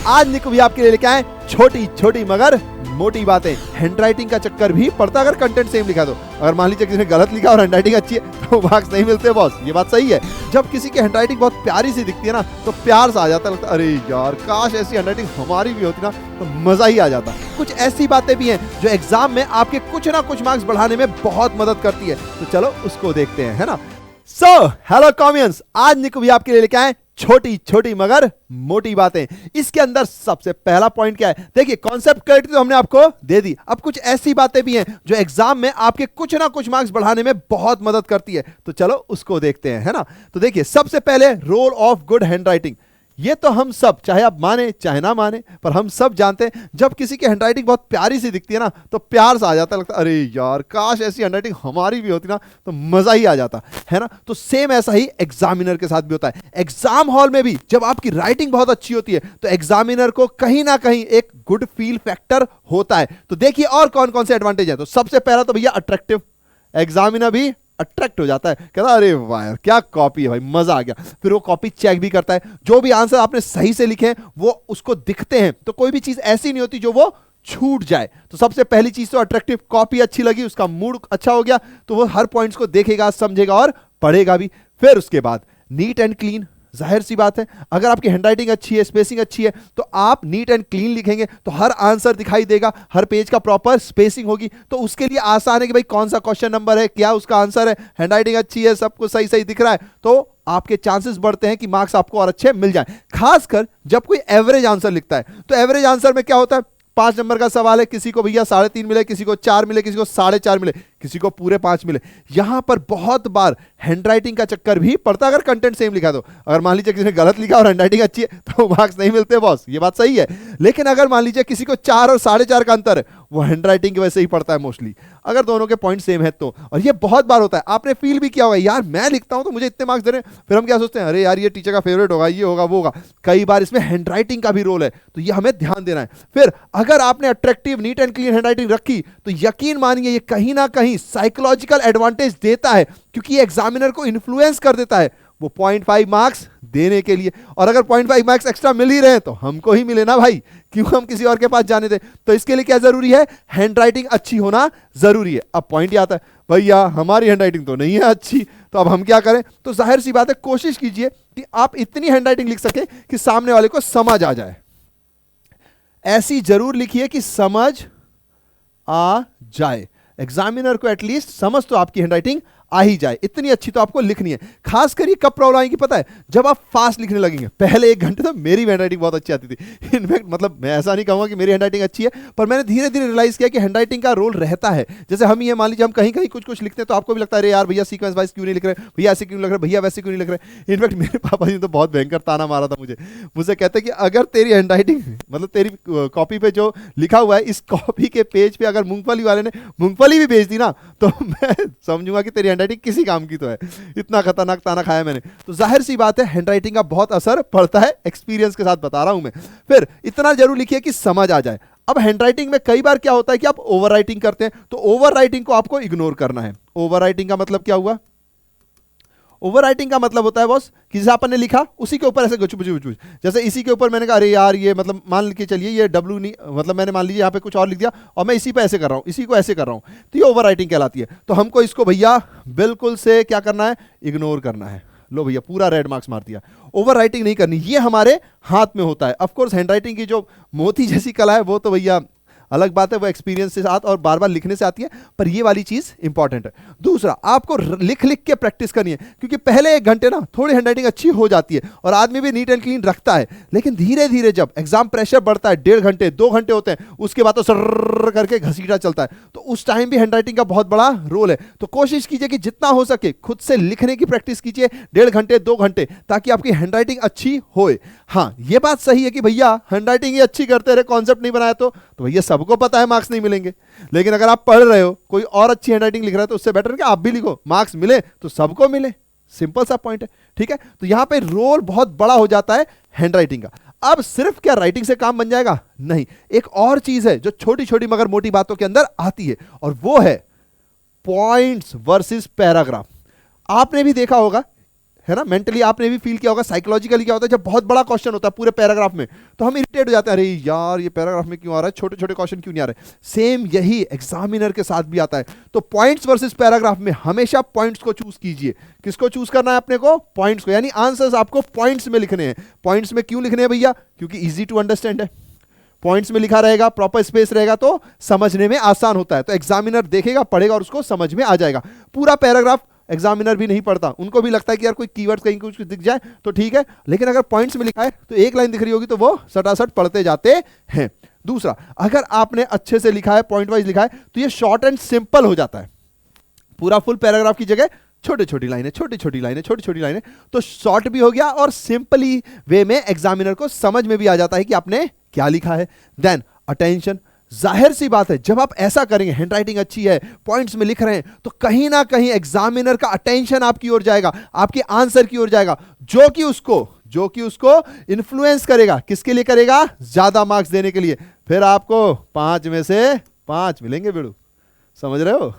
आज निकू भी आपके लिए लेके आए छोटी छोटी मगर मोटी बातें। हैंडराइटिंग का चक्कर भी पड़ता अगर कंटेंट सेम लिखा तो। अगर मान लीजिए किसी ने गलत लिखा और हैंडराइटिंग अच्छी है तो मार्क्स नहीं मिलते बॉस, ये बात सही है। जब किसी की हैंडराइटिंग बहुत प्यारी सी दिखती है ना तो प्यार सा आ जाता है, लगता है अरे यार काश ऐसी हैंडराइटिंग हमारी भी होती ना तो मजा ही आ जाता। कुछ ऐसी बातें भी हैं जो एग्जाम में आपके कुछ ना कुछ मार्क्स बढ़ाने में बहुत मदद करती है, तो चलो उसको देखते हैं, है ना। सो हेलो कॉमियंस, आज निकू भी आपके लिए लेके आए छोटी छोटी मगर मोटी बातें। इसके अंदर सबसे पहला पॉइंट क्या है, देखिए कॉन्सेप्ट क्लैरिटी तो हमने आपको दे दी। अब कुछ ऐसी बातें भी हैं जो एग्जाम में आपके कुछ ना कुछ मार्क्स बढ़ाने में बहुत मदद करती है, तो चलो उसको देखते हैं, है ना। तो देखिए सबसे पहले रोल ऑफ गुड हैंडराइटिंग। ये तो हम सब, चाहे आप माने चाहे ना माने, पर हम सब जानते हैं जब किसी की हैंडराइटिंग बहुत प्यारी सी दिखती है ना तो प्यार सा आ जाता है, लगता है अरे यार काश ऐसी हैंडराइटिंग हमारी भी होती ना तो मजा ही आ जाता, है ना। तो सेम ऐसा ही एग्जामिनर के साथ भी होता है। एग्जाम हॉल में भी जब आपकी राइटिंग बहुत अच्छी होती है तो एग्जामिनर को कहीं ना कहीं एक गुड फील फैक्टर होता है। तो देखिए और कौन कौन से एडवांटेज है। तो सबसे पहला तो भैया अट्रैक्टिव, एग्जामिनर भी अट्रैक्ट हो जाता है, कहता अरे वाह यार क्या कॉपी है भाई, मजा आ गया। फिर वो कॉपी चेक भी करता है, जो भी आंसर आपने सही से लिखे हैं वो उसको दिखते हैं, तो कोई भी चीज ऐसी नहीं होती जो वो छूट जाए। तो सबसे पहली चीज तो अट्रैक्टिव, कॉपी अच्छी लगी, उसका मूड अच्छा हो गया तो वो हर पॉइंट्स को देखेगा, समझेगा और पढ़ेगा भी। फिर उसके बाद नीट एंड क्लीन, जाहिर सी बात है अगर आपकी हैंडराइटिंग अच्छी है, स्पेसिंग अच्छी है तो आप नीट एंड क्लीन लिखेंगे तो हर आंसर दिखाई देगा, हर पेज का प्रॉपर स्पेसिंग होगी, तो उसके लिए आसान है कि भाई कौन सा क्वेश्चन नंबर है, क्या उसका आंसर है। हैंडराइटिंग अच्छी है, सब कुछ सही सही दिख रहा है तो आपके चांसेस बढ़ते हैं कि मार्क्स आपको और अच्छे मिल जाएं। खासकर जब कोई एवरेज आंसर लिखता है तो एवरेज आंसर में क्या होता है, 5 नंबर का सवाल है, किसी को भैया 3.5 मिले, किसी को 4 मिले, किसी को 4.5 मिले, किसी को पूरे 5 मिले। यहां पर बहुत बार हैंडराइटिंग का चक्कर भी पड़ता अगर कंटेंट सेम लिखा तो। अगर मान लीजिए किसी ने गलत लिखा और हैंडराइटिंग अच्छी है तो मार्क्स नहीं मिलते बॉस, ये बात सही है। लेकिन अगर मान लीजिए किसी को 4 और 4.5 का अंतर है, वो हैंडराइटिंग की वजह से ही पड़ता है मोस्टली, अगर दोनों के पॉइंट सेम है तो। और ये बहुत बार होता है, आपने फील भी किया होगा यार मैं लिखता हूं तो मुझे इतने मार्क्स दे रहे हैं, फिर हम क्या सोचते हैं अरे यार ये टीचर का फेवरेट होगा, ये होगा वो होगा। कई बार इसमें हैंडराइटिंग का भी रोल है, तो ये हमें ध्यान देना है। फिर अगर आपने attractive neat and clean handwriting रखी तो यकीन मानिए ये कहीं ना कहीं साइकोलॉजिकल एडवांटेज देता है, क्योंकि एग्जामिनर को इन्फ्लुएंस कर देता है वो 0.5 मार्क्स देने के लिए। और अगर 0.5 मार्क्स एक्स्ट्रा मिल ही रहे तो हमको ही मिले ना भाई, क्यों हम किसी और के पास जाने दें। तो इसके लिए क्या जरूरी है, हैंडराइटिंग अच्छी होना जरूरी है। अब पॉइंट ये आता है भैया हमारी हैंडराइटिंग तो नहीं है अच्छी, तो अब हम क्या करें। तो जाहिर सी बात है कोशिश कीजिए कि आप इतनी हैंडराइटिंग लिख सके कि सामने वाले को समझ आ जाए। ऐसी जरूर लिखिए कि समझ आ जाए, एग्जामिनर को एटलीस्ट समझ तो आपकी हैंडराइटिंग आ ही जाए, इतनी अच्छी तो आपको लिखनी है। खास कर ये कब प्रॉब्लम आएगी पता है, जब आप फास्ट लिखने लगेंगे। पहले 1 घंटे तो मेरी हैंडराइटिंग बहुत अच्छी आती थी, इनफैक्ट मतलब मैं ऐसा नहीं कहूंगा कि मेरी हैंडराइटिंग अच्छी है, पर मैंने धीरे धीरे रियलाइज किया कि हैंडराइटिंग का रोल रहता है। जैसे हम ये मान लीजिए हम कहीं कहीं कुछ कुछ लिखते हैं तो आपको भी लगता है अरे यार भैया सीक्वेंस वाइज क्यों नहीं लिख रहे, भैया ऐसे क्यों लिख रहे, भैया वैसे क्यों नहीं लिख रहे। इनफैक्ट मेरे पापा जी तो बहुत भयंकर ताना मारा था मुझे कहते कि अगर तेरी हैंडराइटिंग मतलब तेरी कॉपी पे जो लिखा हुआ है, इस कॉपी के पेज पे अगर मूंगफली वाले ने मूंगफली भी भेज दी ना तो मैं समझूंगा कि तेरी हैंडराइटिंग किसी काम की तो है। इतना खतरनाक ताना खाया मैंने। तो जाहिर सी बात है हैंडराइटिंग का बहुत असर पड़ता है, एक्सपीरियंस के साथ बता रहा हूं मैं। फिर इतना जरूर लिखिए कि समझ आ जाए। अब हैंडराइटिंग में कई बार क्या होता है कि आप ओवर राइटिंग करते हैं, तो ओवर राइटिंग को आपको इग्नोर करना है। ओवर राइटिंग का मतलब क्या हुआ, ओवर राइटिंग का मतलब होता है बॉस कि जैसे आपने लिखा उसी के ऊपर ऐसे गुच, जैसे इसी के ऊपर मैंने कहा अरे यार ये मतलब मान के चलिए ये डब्ल्यू नहीं, मतलब मैंने मान लीजिए यहाँ पे कुछ और लिख दिया और मैं इसी पे ऐसे कर रहा हूँ, इसी को ऐसे कर रहा हूँ, तो ये ओवर राइटिंग कहलाती है। तो हमको इसको भैया बिल्कुल से क्या करना है, इग्नोर करना है। लो भैया पूरा रेड मार्क्स मार दिया, ओवर राइटिंग नहीं करनी, ये हमारे हाथ में होता है। ऑफकोर्स हैंडराइटिंग की जो मोती जैसी कला है वो तो भैया अलग बात है, वो एक्सपीरियंस के साथ और बार बार लिखने से आती है, पर ये वाली चीज इंपॉर्टेंट है। दूसरा, आपको लिख लिख के प्रैक्टिस करनी है, क्योंकि पहले 1 घंटे ना थोड़ी हैंडराइटिंग अच्छी हो जाती है और आदमी भी नीट एंड क्लीन रखता है, लेकिन धीरे धीरे जब एग्जाम प्रेशर बढ़ता है, 1.5 घंटे 2 घंटे होते हैं, उसके बाद तो सर्र करके घसीटा चलता है, तो उस टाइम भी हैंडराइटिंग का बहुत बड़ा रोल है। तो कोशिश कीजिए कि जितना हो सके खुद से लिखने की प्रैक्टिस कीजिए 1.5 घंटे 2 घंटे, ताकि आपकी हैंडराइटिंग अच्छी होए। हाँ ये बात सही है कि भैया हैंडराइटिंग ही अच्छी करते रहे, कॉन्सेप्ट नहीं बनाया तो भैया सबको पता है मार्क्स नहीं मिलेंगे। लेकिन अगर आप पढ़ रहे हो, कोई और अच्छी हैंडराइटिंग लिख रहा है तो उससे बेटर है कि आप भी लिखो, मार्क्स मिले तो सबको मिले। सिंपल सा पॉइंट है, ठीक है। तो यहां पे रोल बहुत बड़ा हो जाता है हैंडराइटिंग का। अब सिर्फ क्या राइटिंग से काम बन जाएगा, नहीं, एक और चीज है जो छोटी छोटी मगर मोटी बातों के अंदर आती है, और वो है पॉइंट्स वर्सेस पैराग्राफ। आपने भी देखा होगा है ना, मेंटली आपने भी फील किया होगा, साइकोलॉजिकली क्या होता है जब बहुत बड़ा क्वेश्चन होता है पूरे पैराग्राफ में, तो हम इरिटेट हो जाते हैं, अरे यार ये पैराग्राफ में क्यों आ रहा है, छोटे छोटे क्वेश्चन क्यों नहीं आ रहे। सेम यही एग्जामिनर के साथ भी आता है। तो पॉइंट्स वर्सेस पैराग्राफ में हमेशा पॉइंट्स को चूज कीजिए। किसको चूज करना है अपने को? पॉइंट्स को, यानी आंसर्स आपको पॉइंट्स में लिखने हैं। पॉइंट्स में क्यों लिखने हैं भैया? क्योंकि इजी टू अंडरस्टैंड है, पॉइंट्स में लिखा रहेगा, प्रॉपर स्पेस रहेगा तो समझने में आसान होता है। तो एग्जामिनर देखेगा, पढ़ेगा और उसको समझ में आ जाएगा। पूरा पैराग्राफ एग्जामिनर भी नहीं पढ़ता, उनको भी लगता है कि यार कोई कीवर्ड्स कहीं कुछ दिख जाए तो ठीक है, लेकिन अगर पॉइंट्स में लिखा है तो एक लाइन दिख रही होगी तो वो सटासट पढ़ते जाते हैं। दूसरा, अगर आपने अच्छे से लिखा है, पॉइंट वाइज लिखा है, तो ये शॉर्ट एंड सिंपल हो जाता है। पूरा फुल पैराग्राफ की जगह छोटी छोटी लाइनें, छोटी छोटी लाइनें, छोटी छोटी लाइनें, तो शॉर्ट भी हो गया और सिंपली वे में एग्जामिनर को समझ में भी आ जाता है कि आपने क्या लिखा है। देन अटेंशन, जाहिर सी बात है जब आप ऐसा करेंगे, हैंडराइटिंग अच्छी है, पॉइंट्स में लिख रहे हैं, तो कहीं ना कहीं एग्जामिनर का अटेंशन आपकी ओर जाएगा, आपके आंसर की ओर जाएगा, जो कि उसको इन्फ्लुएंस करेगा। किसके लिए करेगा? ज्यादा मार्क्स देने के लिए। फिर आपको 5 में से 5 मिलेंगे बेड़ू, समझ रहे हो।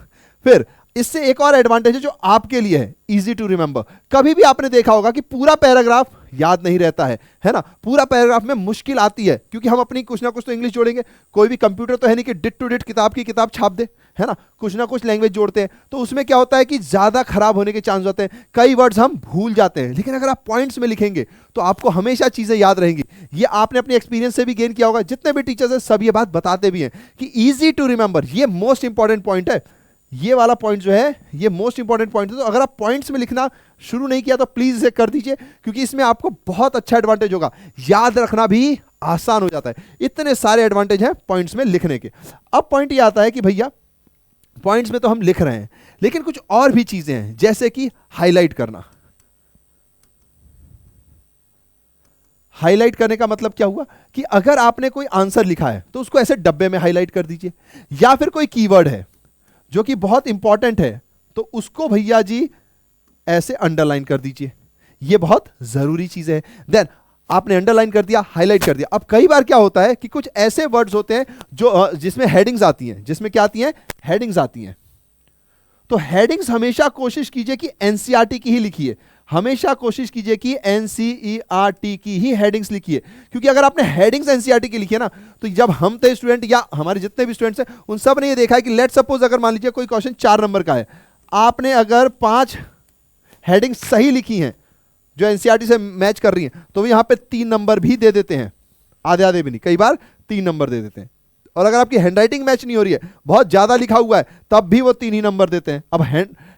फिर इससे एक और एडवांटेज है जो आपके लिए है, इजी टू रिमेंबर। कभी भी आपने देखा होगा कि पूरा पैराग्राफ याद नहीं रहता है ना, पूरा पैराग्राफ में मुश्किल आती है, क्योंकि हम अपनी कुछ ना कुछ तो इंग्लिश जोड़ेंगे। कोई भी कंप्यूटर तो है नहीं कि डिट टू डिट किताब की किताब छाप दे, है ना, कुछ ना कुछ लैंग्वेज जोड़ते हैं, तो उसमें क्या होता है कि ज्यादा खराब होने के चांस होते हैं, कई वर्ड्स हम भूल जाते हैं। लेकिन अगर आप पॉइंट्स में लिखेंगे तो आपको हमेशा चीजें याद रहेंगी। ये आपने अपने एक्सपीरियंस से भी गेन किया होगा, जितने भी टीचर्स हैं सब ये बात बताते भी हैं कि ईजी टू रिमेंबर, ये मोस्ट इंपॉर्टेंट पॉइंट है। ये वाला पॉइंट जो है ये मोस्ट इंपॉर्टेंट पॉइंट है। तो अगर आप पॉइंट्स में लिखना शुरू नहीं किया तो प्लीज इसे कर दीजिए, क्योंकि इसमें आपको बहुत अच्छा एडवांटेज होगा, याद रखना भी आसान हो जाता है। इतने सारे एडवांटेज हैं पॉइंट्स में लिखने के। अब पॉइंट ये आता है कि भैया पॉइंट्स में तो हम लिख रहे हैं, लेकिन कुछ और भी चीजें हैं, जैसे कि हाईलाइट करना। हाईलाइट करने का मतलब क्या हुआ कि अगर आपने कोई आंसर लिखा है तो उसको ऐसे डब्बे में हाईलाइट कर दीजिए, या फिर कोई कीवर्ड है जो कि बहुत इंपॉर्टेंट है तो उसको भैया जी ऐसे अंडरलाइन कर दीजिए। ये बहुत जरूरी चीज है। देन आपने अंडरलाइन कर दिया, हाईलाइट कर दिया। अब कई बार क्या होता है कि कुछ ऐसे वर्ड्स होते हैं जो जिसमें हेडिंग्स आती हैं, जिसमें क्या आती हैं? हेडिंग्स आती हैं। तो हेडिंग्स हमेशा कोशिश कीजिए कि एनसीईआरटी की ही लिखिए, हमेशा कोशिश कीजिए कि एनसीईआरटी की ही हेडिंग्स लिखिए, क्योंकि अगर आपने हेडिंग्स एनसीईआरटी की लिखी है ना, तो जब हम थे स्टूडेंट या हमारे जितने भी स्टूडेंट्स हैं उन सब ने ये देखा है कि लेट सपोज अगर मान लीजिए कोई क्वेश्चन 4 नंबर का है, आपने अगर 5 हेडिंग्स सही लिखी हैं जो एनसीईआरटी से मैच कर रही हैं, तो वो यहां पे 3 नंबर भी दे देते हैं, आधे आधे भी नहीं, कई बार 3 नंबर दे देते हैं। और अगर आपकी हैंडराइटिंग मैच नहीं हो रही है, बहुत ज्यादा लिखा हुआ है, तब भी वो 3 ही नंबर देते हैं। अब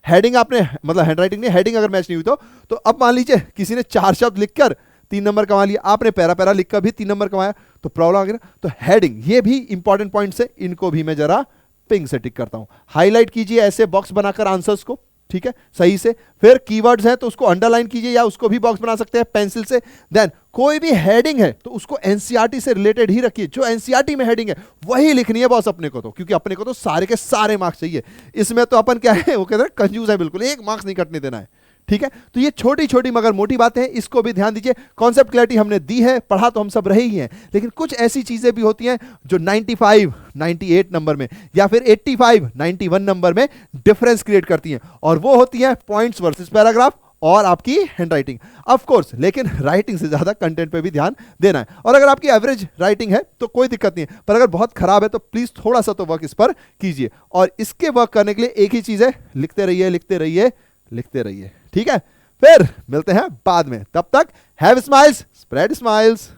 हेडिंग आपने मतलब हैंडराइटिंग नहीं, हेडिंग अगर मैच नहीं हुई तो अब मान लीजिए किसी ने 4 शब्द लिखकर 3 नंबर कमा लिया, आपने पैरा पैरा लिखकर भी 3 नंबर कमाया, तो प्रॉब्लम आ गया। तो हेडिंग, ये भी इंपॉर्टेंट पॉइंट्स है, इनको भी मैं जरा पिंक से टिक करता हूं। हाईलाइट कीजिए ऐसे बॉक्स बनाकर आंसर्स को, ठीक है, सही से। फिर कीवर्ड्स हैं तो उसको अंडरलाइन कीजिए, या उसको भी बॉक्स बना सकते हैं पेंसिल से। देन कोई भी हेडिंग है तो उसको एनसीईआरटी से रिलेटेड ही रखिए, जो एनसीईआरटी में हेडिंग है वही लिखनी है बॉस अपने को, तो क्योंकि अपने को तो सारे के सारे मार्क्स चाहिए। इसमें तो अपन क्या है, वो कहते हैं कंजूस है बिल्कुल, 1 मार्क्स नहीं कटने देना है, ठीक है। तो ये छोटी छोटी मगर मोटी बातें हैं, इसको भी ध्यान दीजिए। कॉन्सेप्ट क्लैरिटी हमने दी है, पढ़ा तो हम सब रहे ही हैं, लेकिन कुछ ऐसी चीजें भी होती हैं जो 95, 98 नंबर में या फिर 85, 91 नंबर में डिफरेंस क्रिएट करती हैं, और वो होती हैं पॉइंट्स वर्सेस पैराग्राफ और आपकी हैंडराइटिंग, ऑफ कोर्स। लेकिन राइटिंग से ज्यादा कंटेंट पे भी ध्यान देना है। और अगर आपकी एवरेज राइटिंग है तो कोई दिक्कत नहीं है, पर अगर बहुत खराब है तो प्लीज थोड़ा सा तो वर्क इस पर कीजिए। और इसके वर्क करने के लिए एक ही चीज है, लिखते रहिए, लिखते रहिए, लिखते रहिए, ठीक है। फिर मिलते हैं बाद में, तब तक हैव स्माइल्स, स्प्रेड स्माइल्स।